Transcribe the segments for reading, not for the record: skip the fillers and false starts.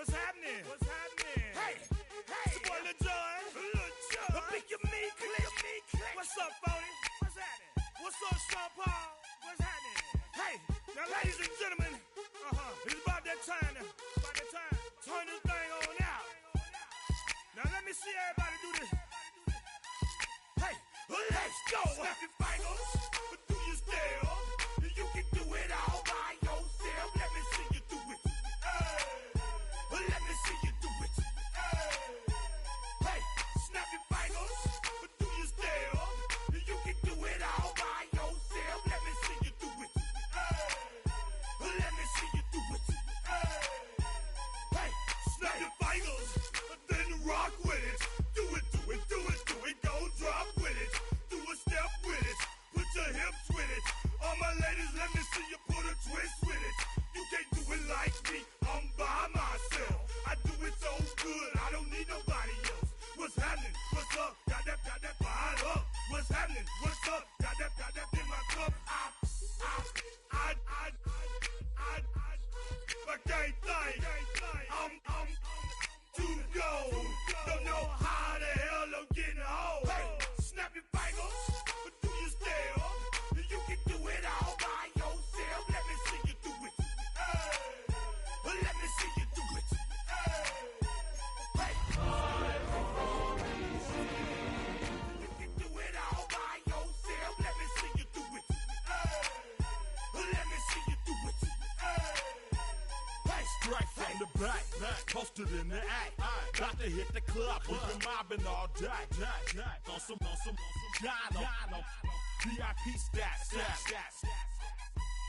What's happening? What's happening? Hey, hey, it's your boy Lil Jon. Lil Jon. Pick your me, click. What's up, Phony? What's happening? What's up, Sean Paul? What's happening? Hey, now ladies and gentlemen, it's about that time now. About that time. Turn this thing on out. Now let me see everybody do this. Hey, let's go. Snap your fingers, but do you still? You can do it all by yourself. Let me see you do it. Let me see you do it. Hey, snap your fingers, but do you still? You can do it all by yourself. Let me see you do it. Let me see you do it. Hey, snap your fingers, then rock with it. Do it, go drop with it. Do a step with it, put your hips with it. All my ladies, let me see you put a twist with it. You can't do it like me, I'm by myself. I do it so good, I don't need nobody else. What's happening? What's up? Got that fired up. What's happening? What's up? Got that in my cup. I can't think. I'm too go. Don't know how the hell I'm getting home. Hey, snap your fingers, but do you still? You can do it all by yourself. Let me see you do it. Let me see you do it. Hey. You can do it all by yourself. Let me see you do it. Let me see you do it. Hey. Straight from the back, posted in the act. Got to hit the club, we've been mobbing all day. On some Jono, VIP stats.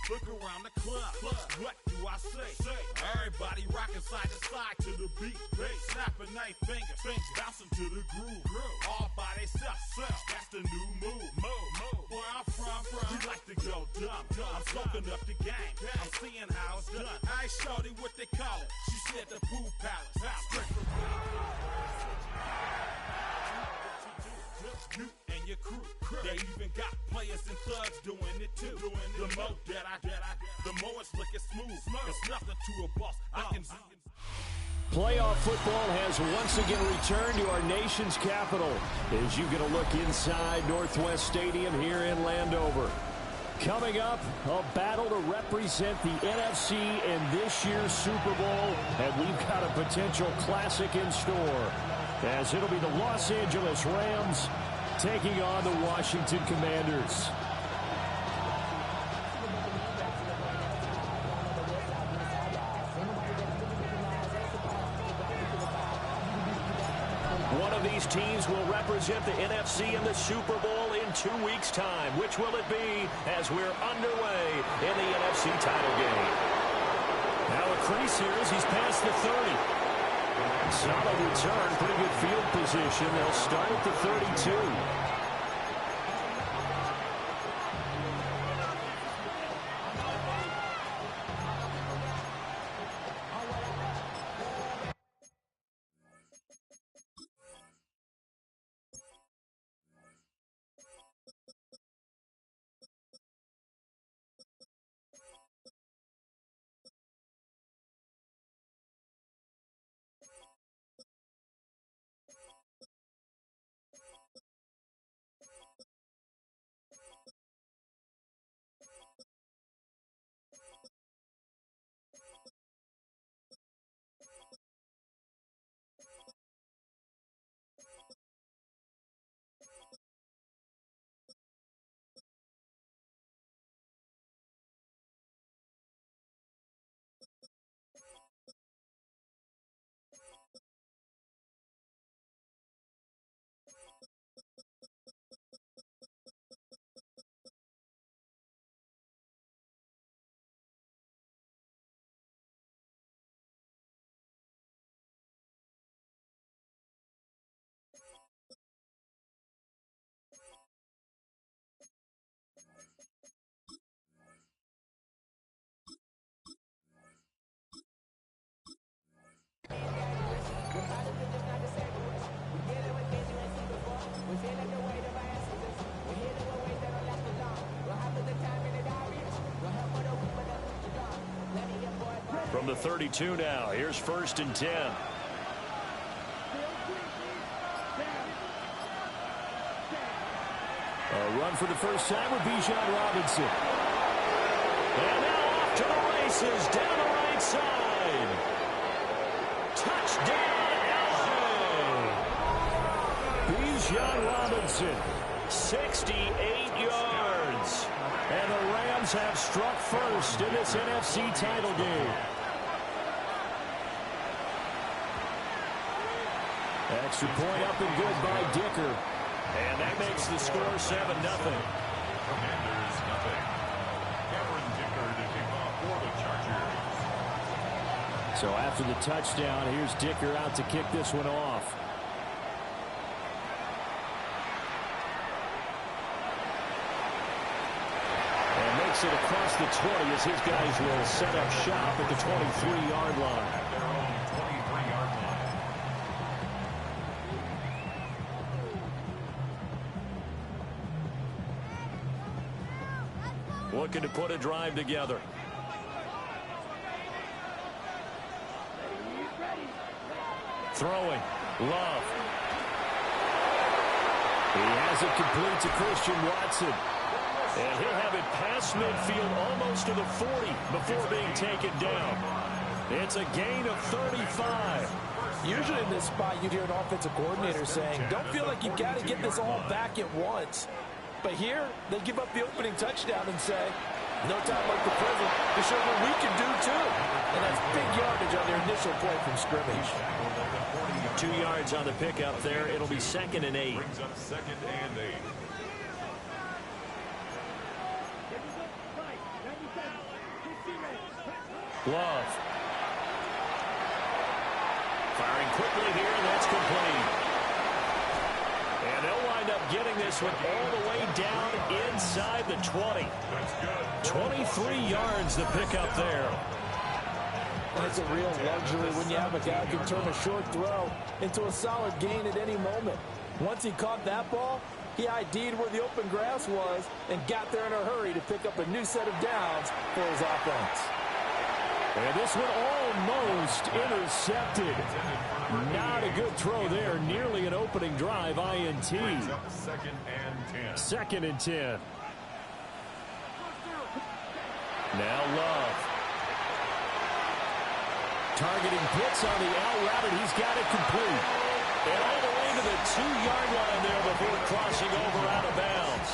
Look around the club, what do I say? Everybody rocking side to side to the beat. Snapping their fingers, bouncing to the groove. All by themselves, that's the new move. Where I'm from, we like to go dumb. I'm soaking up the game, I'm seeing how it's done. I ain't shorty what they call it, she said the pool palace. Straight from you and your crew. They even got players and thugs doing it too. The more that I, the more it's looking smooth. It's nothing to a boss. I can see. Playoff football has once again returned to our nation's capital as you get a look inside Northwest Stadium here in Landover. Coming up, a battle to represent the NFC in this year's Super Bowl, and we've got a potential classic in store, as it'll be the Los Angeles Rams taking on the Washington Commanders. One of these teams will represent the NFC in the Super Bowl in 2 weeks' time. Which will it be as we're underway in the NFC title game? Now a crease here as he's past the 30. Solid return, pretty good field position. They'll start at the 32. From the 32 now, here's 1st and 10. A run for the first time with Bijan Robinson. And now off to the races, down the right side. Touchdown, LA! Bijan Robinson, 68 yards. And the Rams have struck first in this NFC title game. Extra point up and good by Dicker. And that makes the score 7-0. Commanders, nothing. Cameron Dicker to kick off for the Chargers. So after the touchdown, here's Dicker out to kick this one off. And makes it across the 20 as his guys will set up shop at the 23-yard line. At their own 23-yard line. Looking to put a drive together. Throwing. Love. He has it complete to Christian Watson. And he'll have it past midfield almost to the 40 before being taken down. It's a gain of 35. Usually in this spot, you'd hear an offensive coordinator saying, don't feel like you've got to get this all back at once. But here, they give up the opening touchdown and say, no time like the present to show what we can do too. And that's big yardage on their initial play from scrimmage. 2 yards on the pickup there. It'll be 2nd and 8. Brings up 2nd and 8. Love. Firing quickly here, and that's complete. And they'll wind up getting this one all the way down inside the 20. 23 yards the pickup there. That's a real luxury when you have a guy who can turn a short throw into a solid gain at any moment. Once he caught that ball, he ID'd where the open grass was and got there in a hurry to pick up a new set of downs for his offense. And this one almost intercepted. Not a good throw there. Nearly an opening drive INT. 2nd and 10. 2nd and 10. Now Love. Targeting Pitts on the out route, and he's got it complete. And all the way to the 2-yard line there before crossing over out of bounds.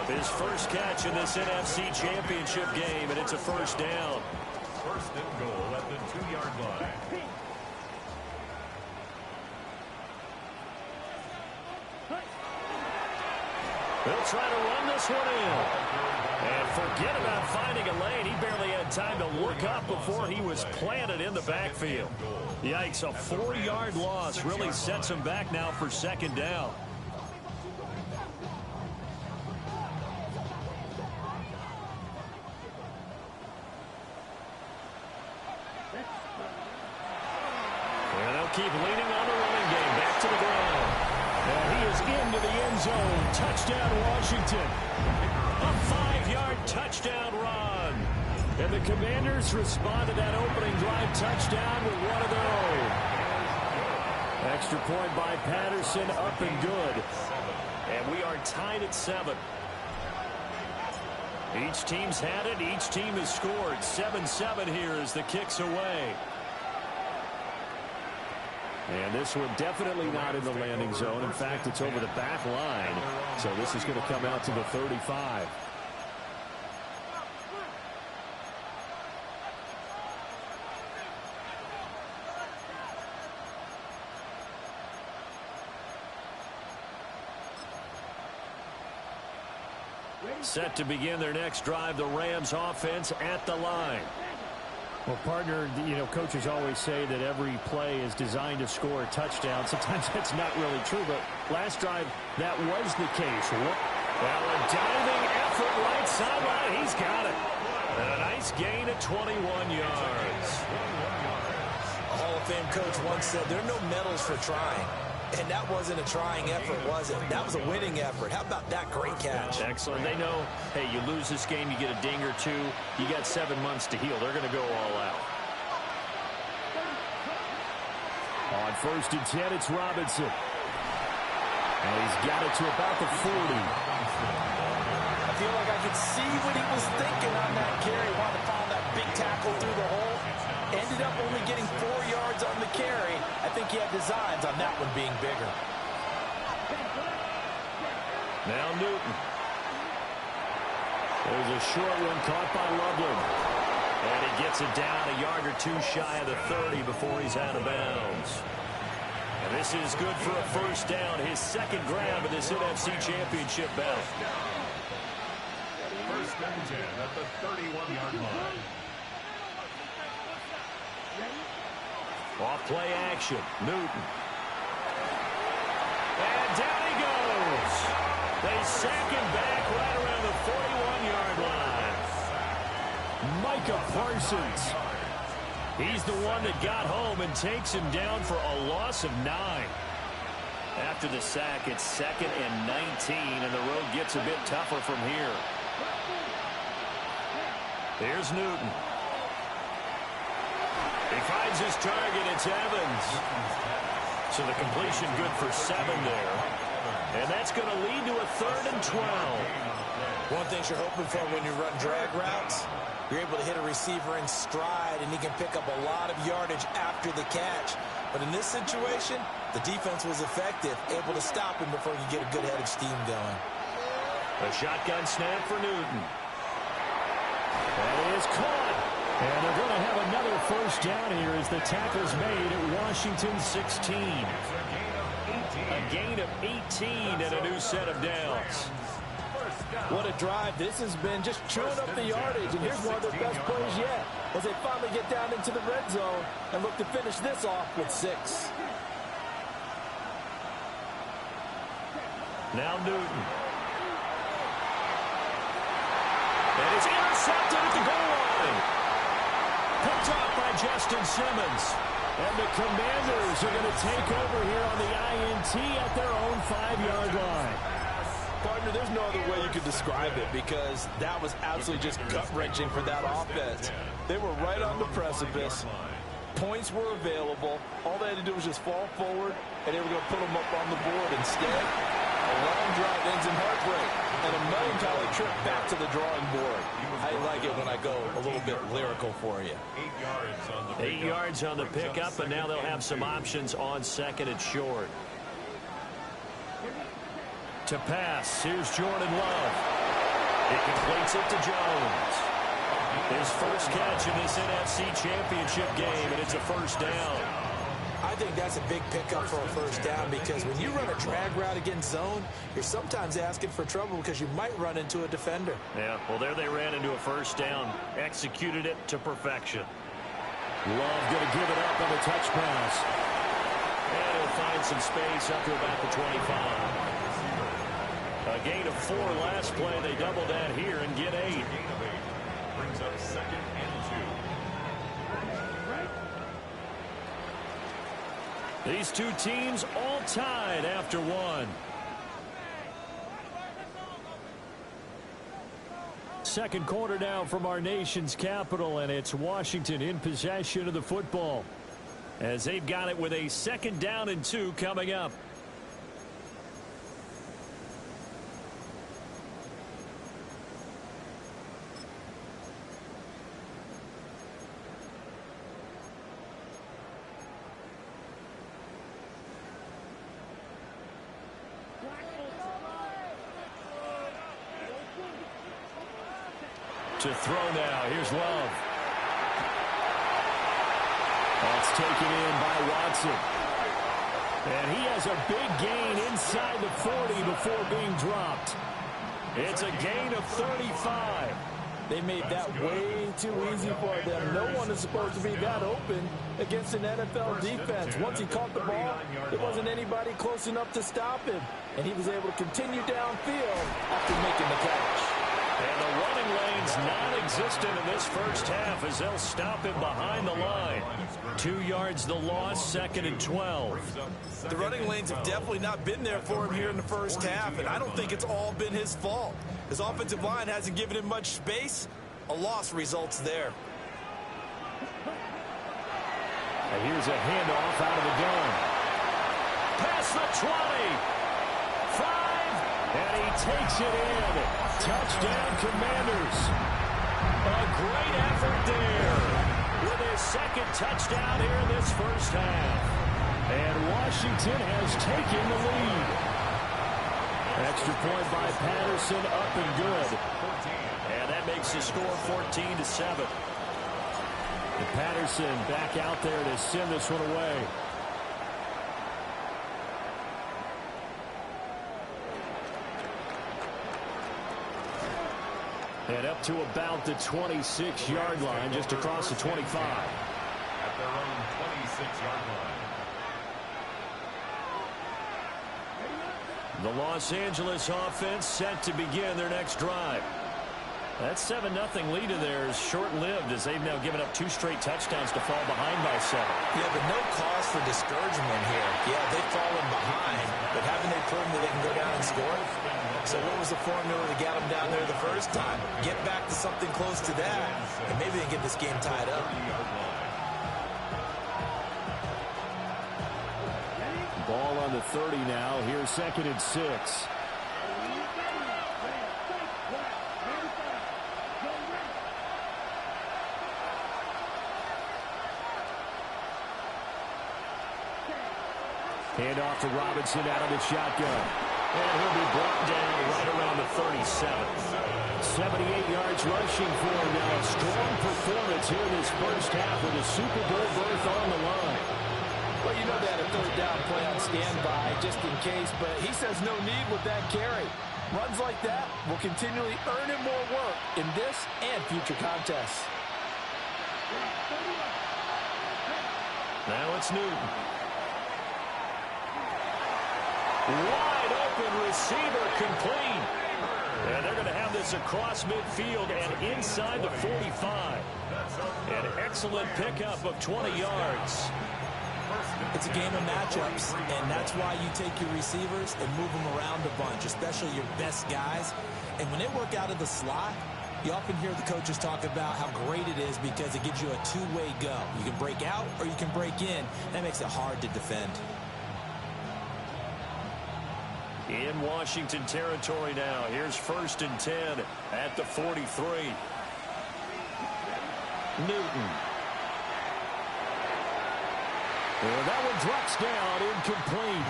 His first catch in this NFC Championship game, and it's a first down. 1st and goal at the 2-yard line. They'll try to run this one in. And forget about finding a lane. He barely had time to look up before he was planted in the backfield. Yikes, a 4-yard loss really sets him back now for 2nd down. And they'll keep leaning on the running game. Back to the ground. And he is into the end zone. Touchdown, Washington. A 5-yard touchdown run. And the Commanders respond to that opening drive touchdown with one of their own. Extra point by Patterson, up and good. And we are tied at 7. Each team's had it. Each team has scored. 7-7 here as the kick's away. And this one definitely not in the landing zone. In fact, it's over the back line. So this is going to come out to the 35. Set to begin their next drive, the Rams offense at the line. Well, partner, you know, coaches always say that every play is designed to score a touchdown. Sometimes that's not really true, but last drive, that was the case. Well, a diving effort right sideline. He's got it. And a nice gain at 21 yards. A Hall of Fame coach once said, there are no medals for trying. And that wasn't a trying effort, was it? That was a winning effort. How about that great catch? Excellent. They know, hey, you lose this game, you get a ding or two. You got 7 months to heal. They're going to go all out. On 1st and 10, it's Robinson. And he's got it to about the 40. I feel like I could see what he was thinking on that carry. Wanted to follow that big tackle through the hole. Ended up only getting 4 yards on the carry. I think he had designs on that one being bigger. Now Newton. There's a short one caught by Loveland. And he gets it down a yard or two shy of the 30 before he's out of bounds. And this is good for a first down. His second grab of this NFC Championship bout. First and 10 at the 31-yard line. Off play action. Newton. And down he goes. They sack him back right around the 41-yard line. Micah Parsons. He's the one that got home and takes him down for a loss of 9. After the sack, it's 2nd and 19, and the road gets a bit tougher from here. Here's Newton. He finds his target. It's Evans. So the completion good for 7 there. And that's going to lead to a 3rd and 12. One thing you're hoping for when you run drag routes, you're able to hit a receiver in stride, and he can pick up a lot of yardage after the catch. But in this situation, the defense was effective, able to stop him before you get a good head of steam going. A shotgun snap for Newton. That is caught. And they're going to have another first down here as the tackle's made at Washington 16. A gain of 18 and a new set of downs. What a drive this has been, just chewing up the yardage, and here's one of their best plays yet as they finally get down into the red zone and look to finish this off with 6. Now Newton. And it's intercepted at the goal line. Picked off by Justin Simmons. And the Commanders are going to take over here on the INT at their own 5-yard line. Partner, there's no other way you could describe it because that was absolutely just gut-wrenching for that offense. They were right on the precipice. Points were available. All they had to do was just fall forward, and they were going to put them up on the board. Instead, a long drive ends in heartbreak and a melancholy trip back to the drawing board. I like it when I go a little bit lyrical for you. 8 yards on the pickup, and now they'll have some options on 2nd and short. To pass, here's Jordan Love. He completes it to Jones. His first catch in this NFC Championship game, and it's a first down. I think that's a big pickup for a first down because when you run a drag route against zone, you're sometimes asking for trouble because you might run into a defender. Yeah, well, there they ran into a first down, executed it to perfection. Love going to give it up on the touch pass. And he'll find some space up to about the 25. A gain of 4 last play. They double that here and get 8. Brings up 2nd and 2. These two teams all tied after 1. Second quarter now from our nation's capital, and it's Washington in possession of the football as they've got it with a 2nd down and 2 coming up. To throw now. Here's Love. That's taken in by Watson. And he has a big gain inside the 40 before being dropped. It's a gain of 35. They made that way too easy for them. No one is supposed to be that open against an NFL defense. Once he caught the ball, there wasn't anybody close enough to stop him. And he was able to continue downfield after making the catch. And the running lane's non-existent in this first half as they'll stop him behind the line. 2 yards the loss, 2nd and 12. The running lanes have definitely not been there for him here in the first half, and I don't think it's all been his fault. His offensive line hasn't given him much space. A loss results there. And here's a handoff out of the gun. Past the 20. 5. And he takes it in. Touchdown, Commanders. A great effort there with his second touchdown here in this first half. And Washington has taken the lead. Extra point by Patterson, up and good. And that makes the score 14-7. And Patterson back out there to send this one away. And up to about the 26-yard line, just across the 25. At their own 26-yard line. The Los Angeles offense set to begin their next drive. That 7-0 lead of theirs short-lived as they've now given up 2 straight touchdowns to fall behind by 7. Yeah, but no cause for discouragement here. Yeah, they've fallen behind, but haven't they proven that they can go down and score? So what was the formula to get them down there the first time? Get back to something close to that, and maybe they can get this game tied up. Ball on the 30 now. Here's 2nd and 6. Hand off to Robinson out of the shotgun. And he'll be brought down right around the 37. 78 yards rushing for him now. A strong performance here in this first half with a Super Bowl berth on the line. Well, you know they had a 3rd down play on standby just in case, but he says no need with that carry. Runs like that will continually earn him more work in this and future contests. Now it's Newton. Wide open receiver complete. And they're going to have this across midfield and inside the 45. An excellent pickup of 20 yards. It's a game of matchups, and that's why you take your receivers and move them around a bunch, especially your best guys. And when they work out of the slot, you often hear the coaches talk about how great it is because it gives you a two-way go. You can break out or you can break in. That makes it hard to defend. In Washington territory now. Here's 1st and 10 at the 43. Newton. And that one drops down, incomplete.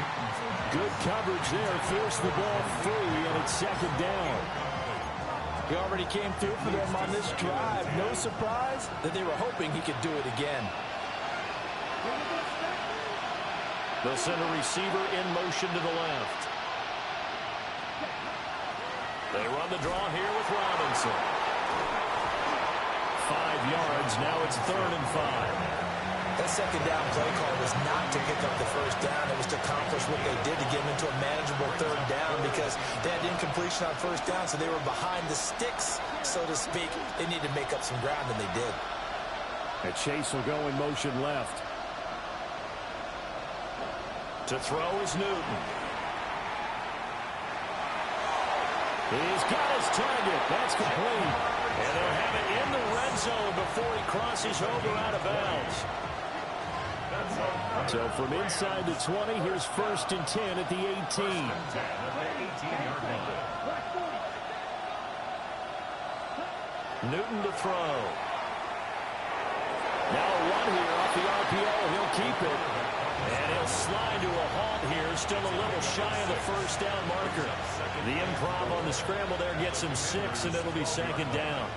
Good coverage there, forced the ball free, and it's 2nd down. He already came through for them on this drive. No surprise that they were hoping he could do it again. They'll send a receiver in motion to the left. They run the draw here with Robinson. 5 yards, now it's 3rd and 5. That 2nd down play call was not to pick up the 1st down. It was to accomplish what they did to get them into a manageable 3rd down because they had incompletion on 1st down, so they were behind the sticks, so to speak. They needed to make up some ground, and they did. And Chase will go in motion left. To throw is Newton. He's got his target. That's complete. And they'll have it in the red zone before he crosses over out of bounds. So from inside the 20, here's 1st and 10 at the 18. Newton to throw. Now a run here off the RPO. He'll keep it. And he'll slide to a halt here. Still a little shy of the 1st down marker. The improv on the scramble there gets him 6, and it'll be 2nd down.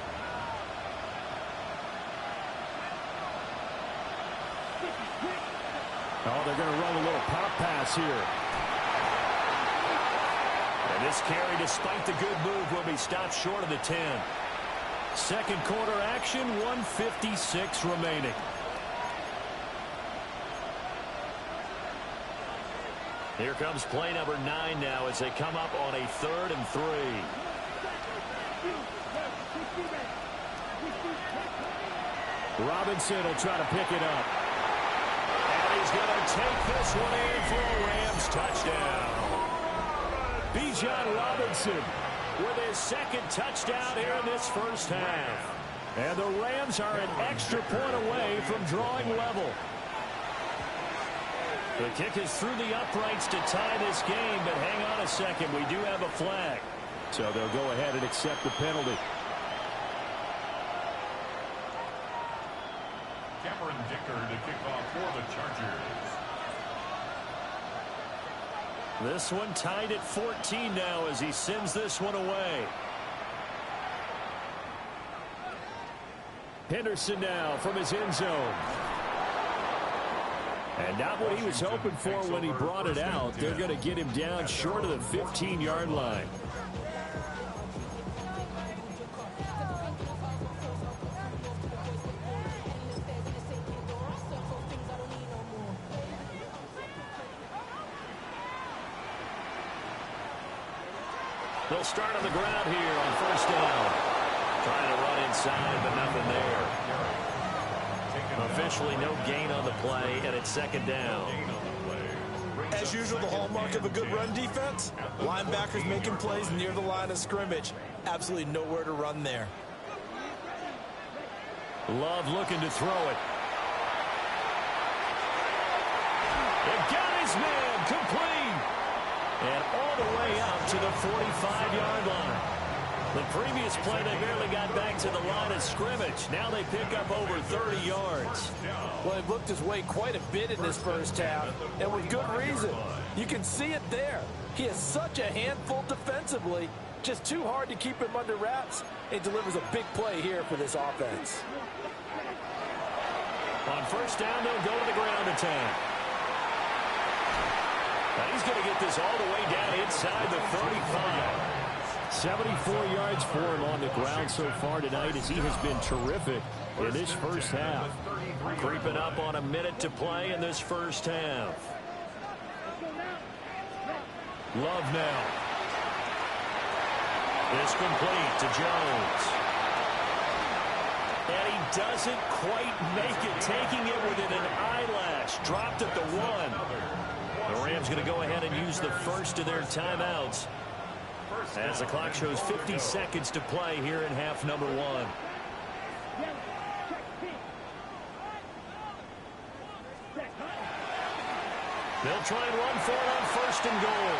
Oh, they're going to run a little pop pass here. And this carry, despite the good move, will be stopped short of the 10. 2nd quarter action, 1:56 remaining. Here comes play number 9 now as they come up on a 3rd and 3. Robinson will try to pick it up. And he's going to take this one in for a Rams touchdown. Bijan Robinson with his 2nd touchdown here in this first half. And the Rams are an extra point away from drawing level. The kick is through the uprights to tie this game, but hang on a second. We do have a flag. So they'll go ahead and accept the penalty. Cameron Dicker to kick off for the Chargers. This one tied at 14 now as he sends this one away. Henderson now from his end zone. And not what he was hoping for when he brought it out. They're going to get him down short of the 15-yard line. They'll start on the ground here on first down. Trying to run inside, but nothing there. Officially no gain on the play, and it's second down. As usual, the hallmark of a good run defense, linebackers making plays near the line of scrimmage. Absolutely nowhere to run there. Love looking to throw it. It got his man complete. And all the way up to the 45-yard line. The previous play, they barely got back to the line of scrimmage. Now they pick up over 30 yards. Well, they've looked his way quite a bit in this first half, and with good reason. You can see it there. He has such a handful defensively, just too hard to keep him under wraps. It delivers a big play here for this offense. On first down, they'll go to the ground attack. Now he's going to get this all the way down inside the 35. 74 yards for him on the ground so far tonight as he has been terrific in this first half. Creeping up on a minute to play in this first half. Love now. It's complete to Jones. And he doesn't quite make it, taking it within an eyelash. Dropped at the 1. The Rams going to go ahead and use the first of their timeouts as the clock shows 50 seconds to play here in half number 1. They'll try and run for it on first and goal.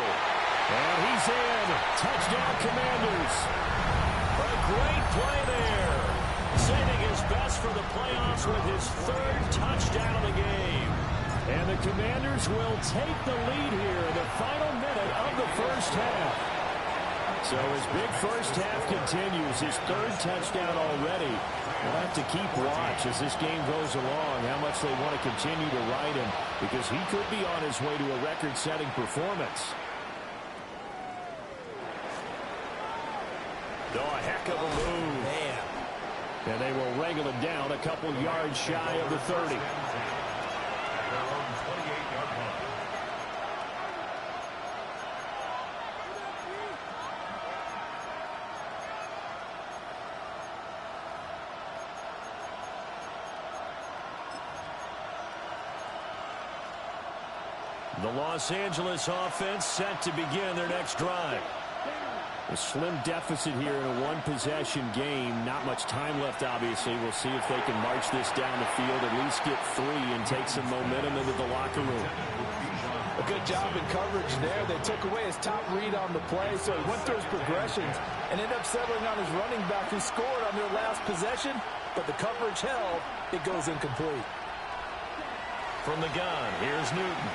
And he's in. Touchdown, Commanders. A great play there. Saving his best for the playoffs with his 3rd touchdown of the game. And the Commanders will take the lead here in the final minute of the first half. So his big first half continues, his 3rd touchdown already. We'll have to keep watch as this game goes along, how much they want to continue to ride him, because he could be on his way to a record-setting performance. Oh, a heck of a move. Man. And they will wrangle him down a couple yards shy of the 30. The Los Angeles offense set to begin their next drive. A slim deficit here in a one-possession game. Not much time left, obviously. We'll see if they can march this down the field, at least get 3 and take some momentum into the locker room. A good job in coverage there. They took away his top read on the play, so he went through his progressions and ended up settling on his running back who scored on their last possession, but the coverage held. It goes incomplete. From the gun, here's Newton.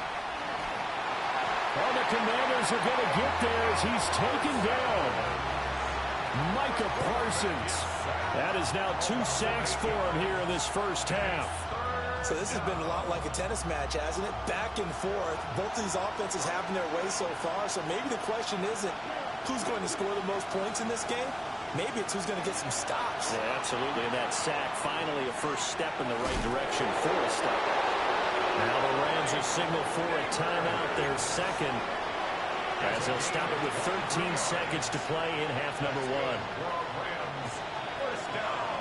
Oh, the Commanders are going to get there as he's taken down. Micah Parsons. That is now 2 sacks for him here in this first half. So this has been a lot like a tennis match, hasn't it? Back and forth. Both of these offenses having their way so far. So maybe the question isn't who's going to score the most points in this game. Maybe it's who's going to get some stops. Yeah, absolutely. And that sack, finally a first step in the right direction for a stop. Now the Rams will signal for a timeout, their second, as they'll stop it with 13 seconds to play in half number 1. Rams first down.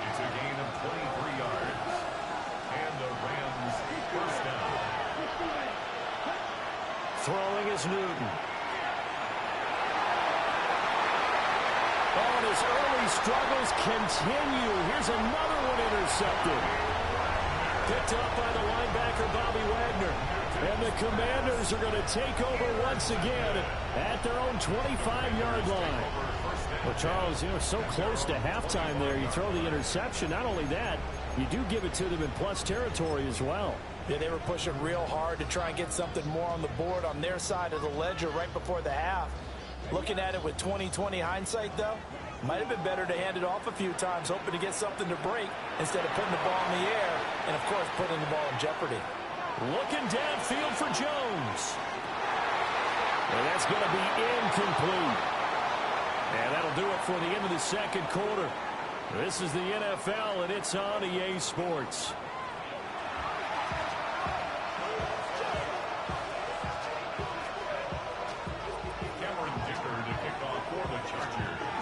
It's a gain of 23 yards. And the Rams first down. Throwing is Newton. Oh, and his early struggles continue. Here's another one intercepted. Picked up by the linebacker, Bobby Wagner. And the Commanders are going to take over once again at their own 25-yard line. Well, Charles, so close to halftime there. You throw the interception. Not only that, you do give it to them in plus territory as well. Yeah, they were pushing real hard to try and get something more on the board on their side of the ledger right before the half. Looking at it with 20/20 hindsight, though, might have been better to hand it off a few times, hoping to get something to break instead of putting the ball in the air and, of course, putting the ball in jeopardy. Looking downfield for Jones. And that's going to be incomplete. And that'll do it for the end of the second quarter. This is the NFL, and it's on EA Sports.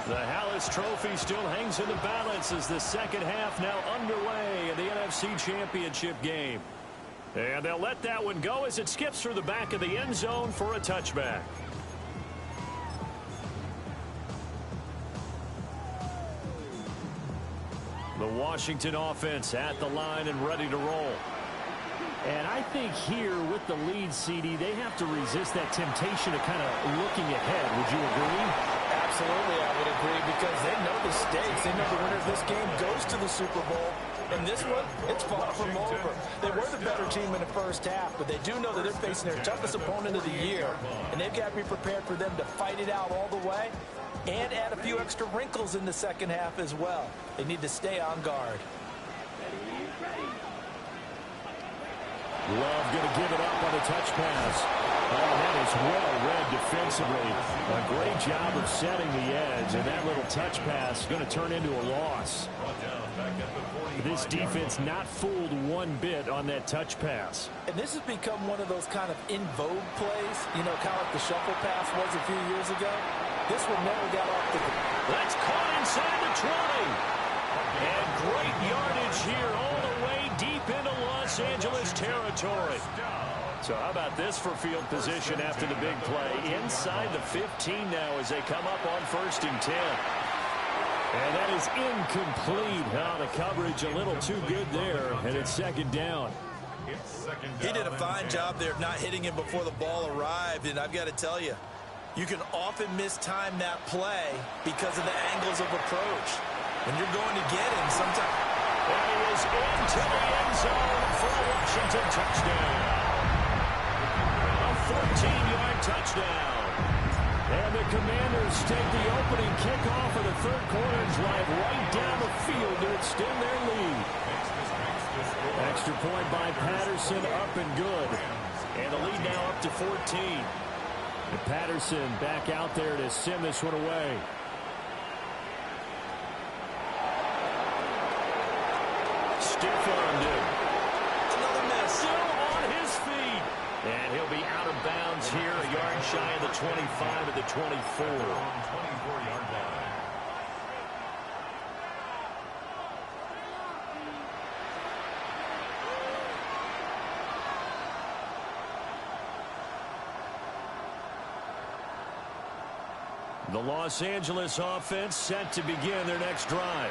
The Hallis Trophy still hangs in the balance as the second half now underway in the NFC Championship game. And they'll let that one go as it skips through the back of the end zone for a touchback. The Washington offense at the line and ready to roll. And I think here with the lead, CD, they have to resist that temptation of kind of looking ahead. Would you agree? Absolutely, I would agree, because they know the stakes. They know the winner of this game goes to the Super Bowl. And this one, it's far from over. They were the better team in the first half, but they do know that they're facing their toughest opponent of the year. And they've got to be prepared for them to fight it out all the way and add a few extra wrinkles in the second half as well. They need to stay on guard. Love going to give it up on a touch pass. Oh, that is well read defensively. A great job of setting the edge, and that little touch pass is going to turn into a loss. This defense not fooled one bit on that touch pass. And this has become one of those kind of in vogue plays, kind of like the shuffle pass was a few years ago. This one never got off the... That's caught inside the 20. And great yardage here all the way deep into Los Angeles territory. So how about this for field position after the big play? Inside the 15 now as they come up on 1st and 10. And that is incomplete. Now the coverage a little too good there, and it's second down. He did a fine job there of not hitting him before the ball arrived, and I've got to tell you, you can often mistime that play because of the angles of approach. When you're going to get him, sometimes... And he is into the end zone for a Washington touchdown. A 14-yard touchdown. And the Commanders take the opening kickoff of the third quarter and drive right down the field to extend their lead. Extra point by Patterson, up and good. And the lead now up to 14. And Patterson back out there to send this one away. Stiff-armed him. Another miss. Still on his feet. And he'll be out of bounds here, a yard shy of the 25 at the 24. 24-yard line. The Los Angeles offense set to begin their next drive.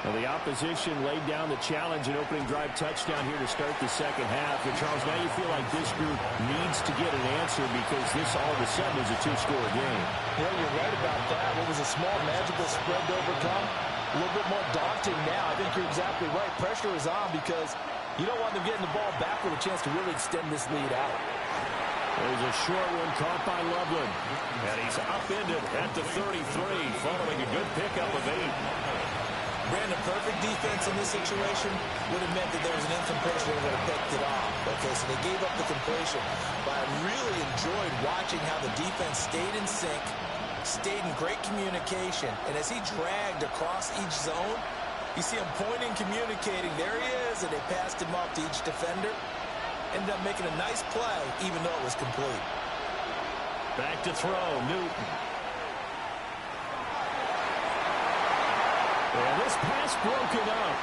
Well, the opposition laid down the challenge and opening drive touchdown here to start the second half. And, Charles, now you feel like this group needs to get an answer because this all of a sudden is a two-score game. Yeah, you're right about that. It was a small magical spread to overcome. A little bit more daunting now. I think you're exactly right. Pressure is on because you don't want them getting the ball back with a chance to really extend this lead out. There's a short one caught by Loveland. And he's upended at the 33 following a good pickup of 8. Brandon, perfect defense in this situation would have meant that there was an incompletion that would have picked it off. Okay, so they gave up the completion. But I really enjoyed watching how the defense stayed in sync, stayed in great communication. And as he dragged across each zone, you see him pointing, communicating. There he is, and they passed him off to each defender. Ended up making a nice play, even though it was complete. Back to throw, Newton. And this pass broken up.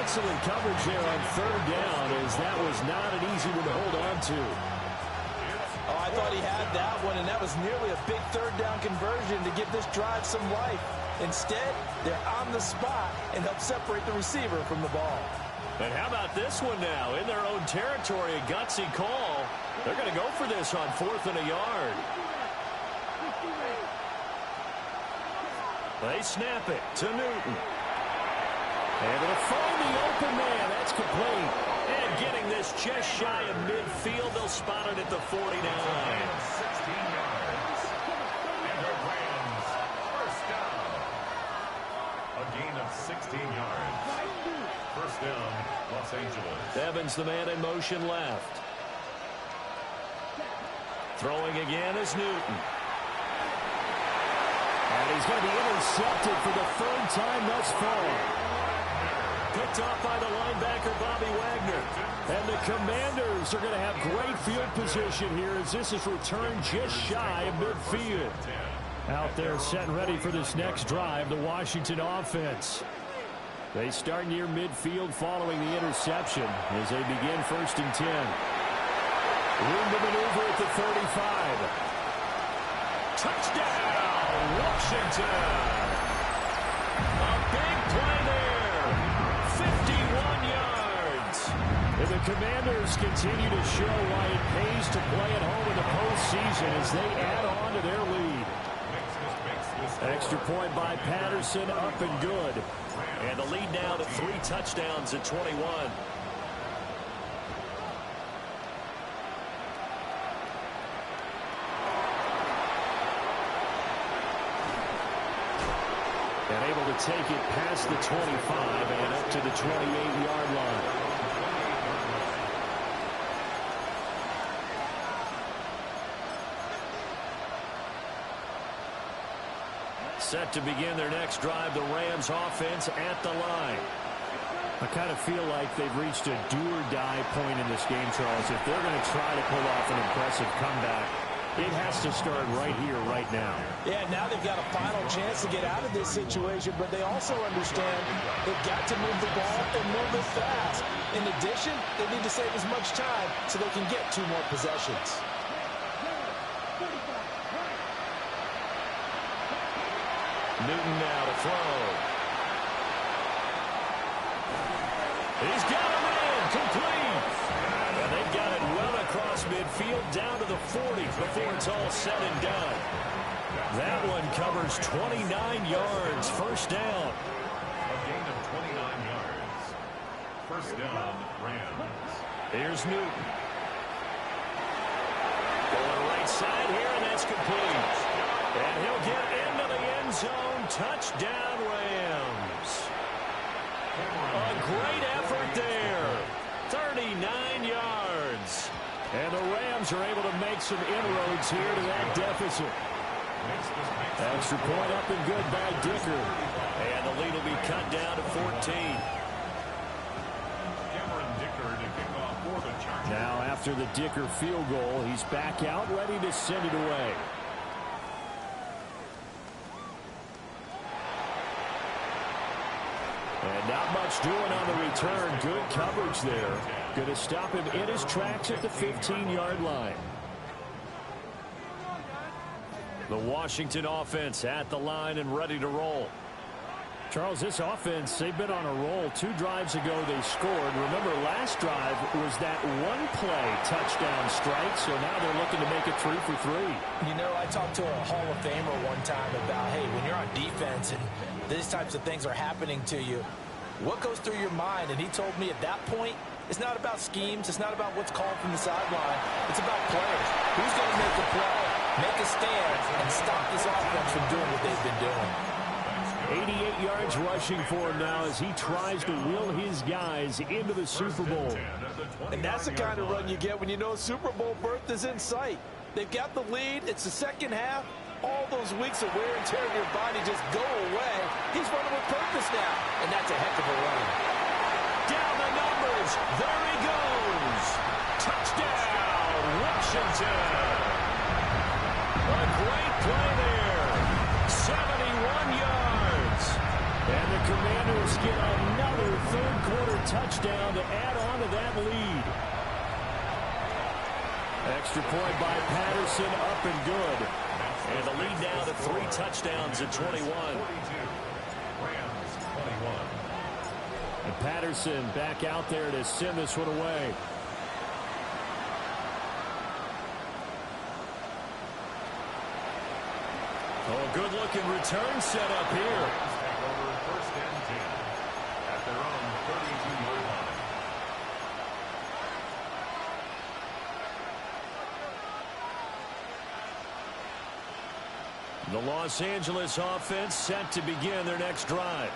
Excellent coverage there on third down, as that was not an easy one to hold on to. Oh, I thought he had that one, and that was nearly a big third down conversion to give this drive some life. Instead, they're on the spot and help separate the receiver from the ball. And how about this one now? In their own territory, a gutsy call. They're going to go for this on 4th and a yard. They snap it to Newton. Able to find the open man. That's complete. And getting this just shy of midfield. They'll spot it at the 49. 16 yards. And the Rams, first down. A gain of 16 yards. First down, Los Angeles. Evans, the man in motion left. Throwing again is Newton. And he's going to be intercepted for the 3rd time thus far. Picked off by the linebacker, Bobby Wagner. And the Commanders are going to have great field position here as this is returned just shy of midfield. Out there set and ready for this next drive, the Washington offense. They start near midfield following the interception as they begin 1st and 10. Room to maneuver at the 35. Touchdown, Washington. A big play there. 51 yards. And the Commanders continue to show why it pays to play at home in the postseason as they add on to their lead. Extra point by Patterson, up and good. And the lead now to 3 touchdowns at 21. And able to take it past the 25 and up to the 28-yard line. Set to begin their next drive, the Rams offense at the line. I kind of feel like they've reached a do-or-die point in this game, Charles. If they're going to try to pull off an impressive comeback, it has to start right here, right now. Yeah, now they've got a final chance to get out of this situation, but they also understand they've got to move the ball and move it fast. In addition, they need to save as much time so they can get 2 more possessions. Newton now to throw. He's got him in, complete. And they've got it well across midfield, down to the 40 before it's all said and done. That one covers 29 yards, first down. A gain of 29 yards. First down, Rams. Here's Newton. Going right side here, and that's complete. And he'll get into the end zone. Touchdown, Rams. A great effort there. 39 yards. And the Rams are able to make some inroads here to that deficit. Extra point up and good by Dicker. And the lead will be cut down to 14. Cameron Dicker to kick off for the Chargers. Now after the Dicker field goal, he's back out ready to send it away. And not much doing on the return. Good coverage there. Going to stop him in his tracks at the 15-yard line. The Washington offense at the line and ready to roll. Charles, this offense, they've been on a roll. 2 drives ago they scored. Remember, last drive was that one-play touchdown strike, so now they're looking to make it 3 for 3. You know, I talked to a Hall of Famer one time about, hey, when you're on defense and these types of things are happening to you, what goes through your mind? And he told me at that point, it's not about schemes. It's not about what's called from the sideline. It's about players. Who's going to make a play, make a stand, and stop this offense from doing what they've been doing? 88 yards rushing for him now as he tries to will his guys into the Super Bowl. And that's the kind of run you get when you know Super Bowl berth is in sight. They've got the lead. It's the second half. All those weeks of wear and tear in your body just go away. He's running with purpose now, and that's a heck of a run. Down the numbers. There he goes. Touchdown, Washington. A great play there. 71 yards. And the Commanders get another third-quarter touchdown to add on to that lead. Extra point by Patterson, up and good. And the lead now to 3 touchdowns at 21. 42. Rams 21. And Patterson back out there to send this one away. Oh, good-looking return set up here. Take over first and 10 at their own 32-yard line. The Los Angeles offense set to begin their next drive.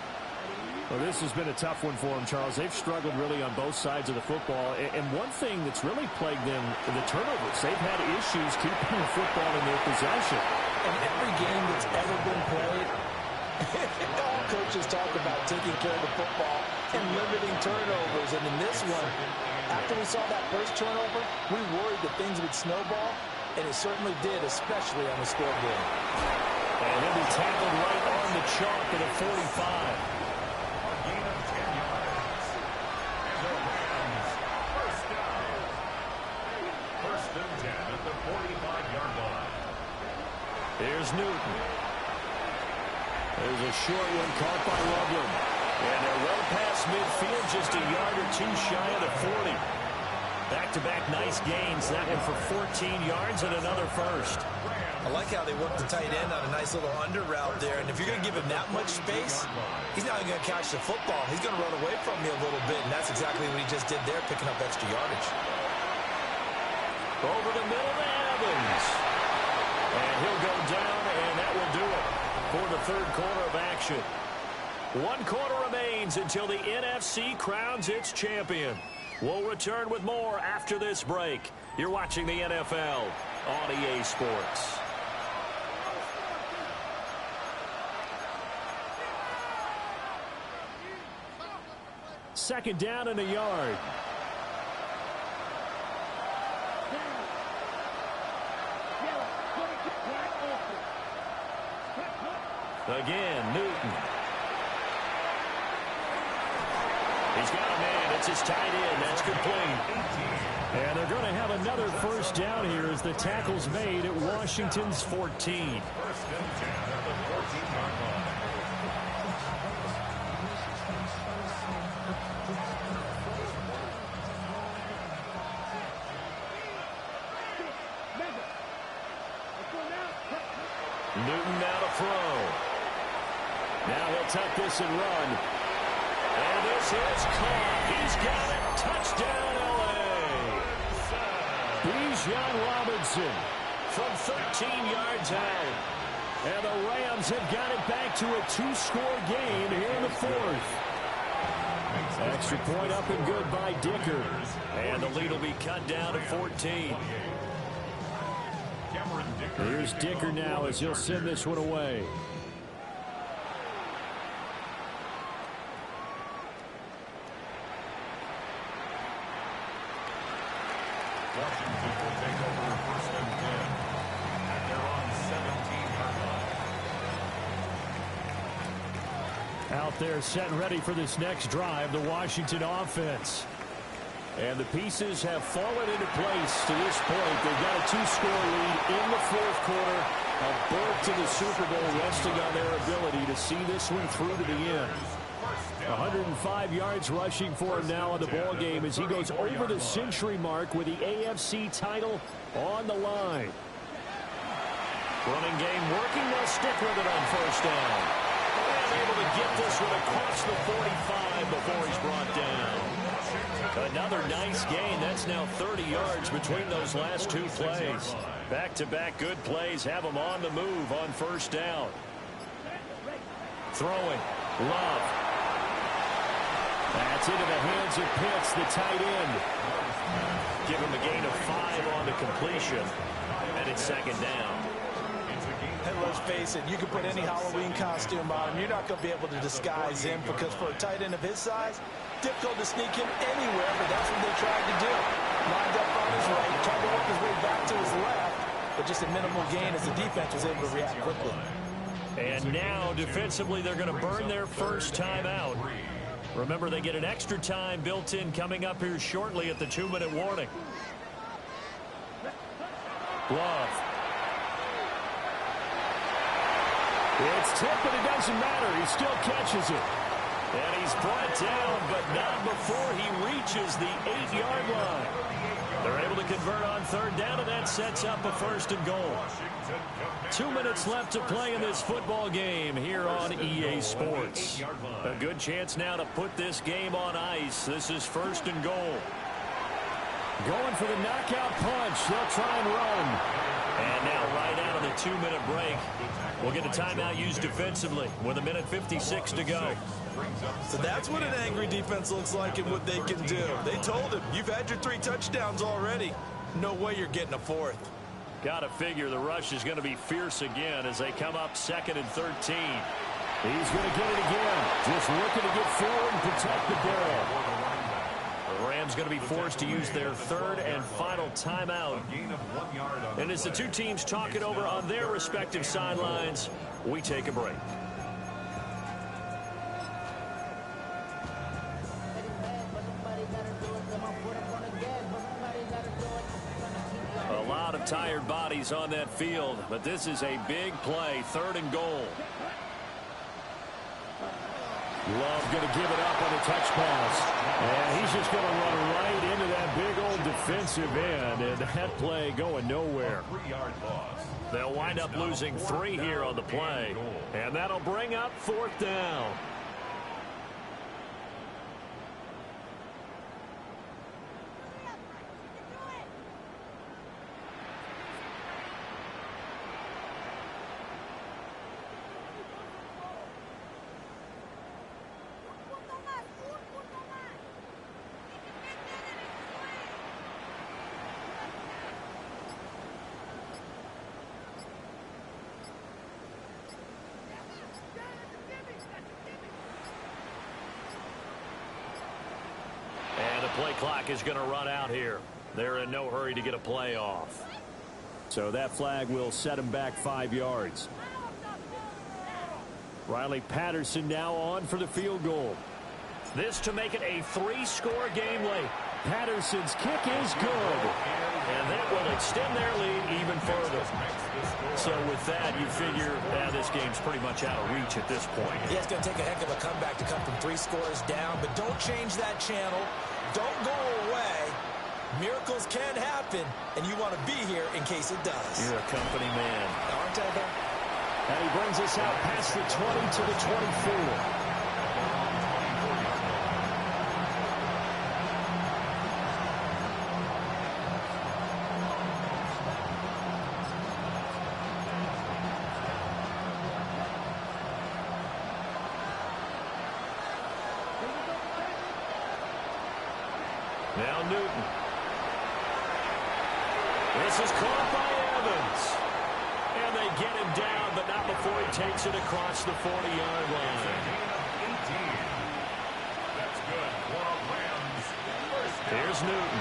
Well, this has been a tough one for them, Charles. They've struggled really on both sides of the football. And one thing that's really plagued them, the turnovers. They've had issues keeping the football in their possession. In every game that's ever been played, all coaches talk about taking care of the football and limiting turnovers. And in this one, after we saw that first turnover, we worried that things would snowball, and it certainly did, especially on the scoreboard. And he'll be tackled right on the chalk at a 45. Gain of 10 yards. And the Rams, first down. First and 10 at the 45-yard line. Here's Newton. There's a short one caught by Loveland. And they're well past midfield, just a yard or two shy of the 40. Back-to-back nice gains. That one for 14 yards and another first. I like how they work the tight end on a nice little under route there. And if you're going to give him that much space, he's not even going to catch the football. He's going to run away from you a little bit, and that's exactly what he just did there, picking up extra yardage. Over the middle to Evans. And he'll go down, and that will do it for the third quarter of action. 1 quarter remains until the NFC crowns its champion. We'll return with more after this break. You're watching the NFL on EA Sports. Second down and a yard. Again, Newton. He's got a man. It's his tight end. That's complete. And they're going to have another first down here as the tackle's made at Washington's 14. First and 10 at the 14-yard line. Newton now to throw. Now he'll tuck this and run. And this is caught. He's got it. Touchdown, L.A. Bijan Robinson from 13 yards out. And the Rams have got it back to a 2-score game here in the fourth. Extra point up and good by Dicker. And the lead will be cut down to 14. Here's Dicker now as he'll send this one away. Washington will take over first and 10 at their own 17-yard line. Out there set and ready for this next drive, the Washington offense. And the pieces have fallen into place to this point. They've got a 2-score lead in the fourth quarter. A berth to the Super Bowl resting on their ability to see this one through to the end. 105 yards rushing for him now in the ball game as he goes over the century mark with the AFC title on the line. Running game working. They'll stick with it on first down. And able to get this one across the 45 before he's brought down. Another nice gain. That's now 30 yards between those last two plays. Back-to-back good plays have them on the move on first down. Throwing. Love. That's into the hands of Pitts, the tight end. Give him a gain of 5 on the completion. And it's second down. And let's face it, you can put any Halloween costume on him. You're not going to be able to disguise him because for a tight end of his size, difficult to sneak him anywhere, but that's what they tried to do. Lined up on his right, tried to work his way back to his left, but just a minimal gain as the defense was able to react quickly. And now, defensively, they're going to burn their first time out. Remember, they get an extra time built in coming up here shortly at the 2-minute warning. Love. It's tipped, but it doesn't matter. He still catches it. And he's brought down, but not before he reaches the 8-yard line. They're able to convert on third down, and that sets up a first and goal. 2 minutes left to play in this football game here on EA Sports. A good chance now to put this game on ice. This is first and goal. Going for the knockout punch. They'll try and run. And now right out of the 2-minute break, we'll get a timeout used defensively with 1:56 to go. So that's what an angry defense looks like and what they can do. They told him, you've had your 3 touchdowns already. No way you're getting a 4th. Got to figure the rush is going to be fierce again as they come up 2nd and 13. He's going to get it again. Just looking to get forward and protect the ball. The Rams going to be forced to use their 3rd and final timeout. And as the two teams talk it over on their respective sidelines, we take a break. A lot of tired bodies on that field, but this is a big play, 3rd and goal. Love going to give it up on a touch pass. And he's just going to run right into that big old defensive end, and that play going nowhere. They'll wind up losing 3 here on the play, and that'll bring up 4th down. Play clock is going to run out here. They're in no hurry to get a play off. So that flag will set him back 5 yards. Riley Patterson now on for the field goal. This to make it a 3-score game late. Patterson's kick is good. And that will extend their lead even further. So with that, you figure this game's pretty much out of reach at this point. Yeah, it's going to take a heck of a comeback to come from 3 scores down, but don't change that channel. Don't go away. Miracles can happen, and you want to be here in case it does. You're a company man. Aren't I, though? And he brings us out past the 20 to the 24. Now Newton. This is caught by Evans. And they get him down, but not before he takes it across the 40-yard line. That's good for Rams. Here's Newton.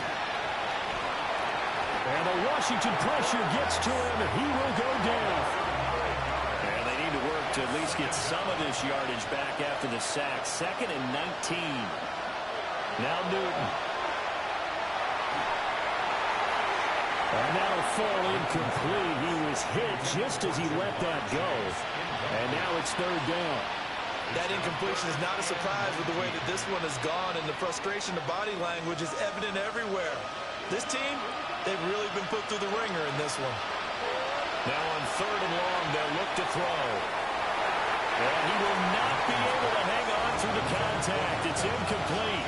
And the Washington pressure gets to him, and he will go down. And they need to work to at least get some of this yardage back after the sack. 2nd and 19. Now Newton. And that'll fall incomplete. He was hit just as he let that go. And now it's 3rd down. That incompletion is not a surprise with the way that this one has gone, and the frustration, the body language is evident everywhere. This team, they've really been put through the ringer in this one. Now on 3rd and long, they'll look to throw. And he will not be able to hang on through the contact. It's incomplete.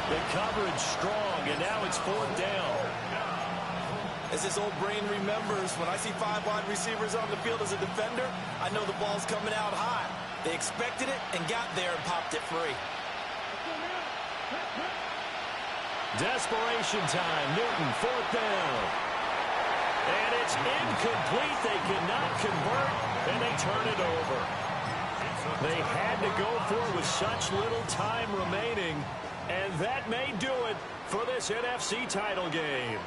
The coverage strong, and now it's 4th down. As his old brain remembers, when I see 5 wide receivers on the field as a defender, I know the ball's coming out high. They expected it and got there and popped it free. Desperation time. Newton, 4th down. And it's incomplete. They cannot convert, and they turn it over. They had to go for it with such little time remaining, and that may do it for this NFC title game.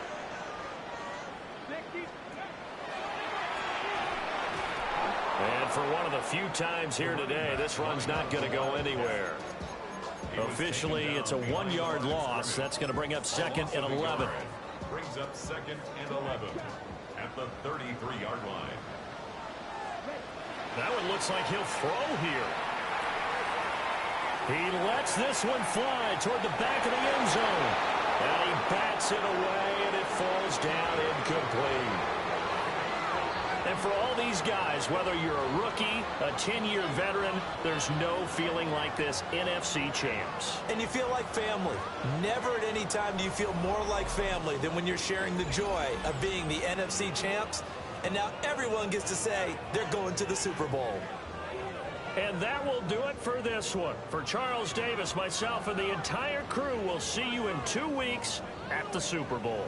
And for one of the few times here today, this run's not going to go anywhere. Officially, it's a 1-yard loss. That's going to bring up 2nd and 11. Brings up 2nd and 11 at the 33-yard line. That one looks like he'll throw here. He lets this one fly toward the back of the end zone. And he bats it away, and it falls down incomplete. And for all these guys, whether you're a rookie, a 10-year veteran, there's no feeling like this NFC champs. And you feel like family. Never at any time do you feel more like family than when you're sharing the joy of being the NFC champs. And now everyone gets to say they're going to the Super Bowl. And that will do it for this one. For Charles Davis, myself, and the entire crew, we'll see you in 2 weeks at the Super Bowl.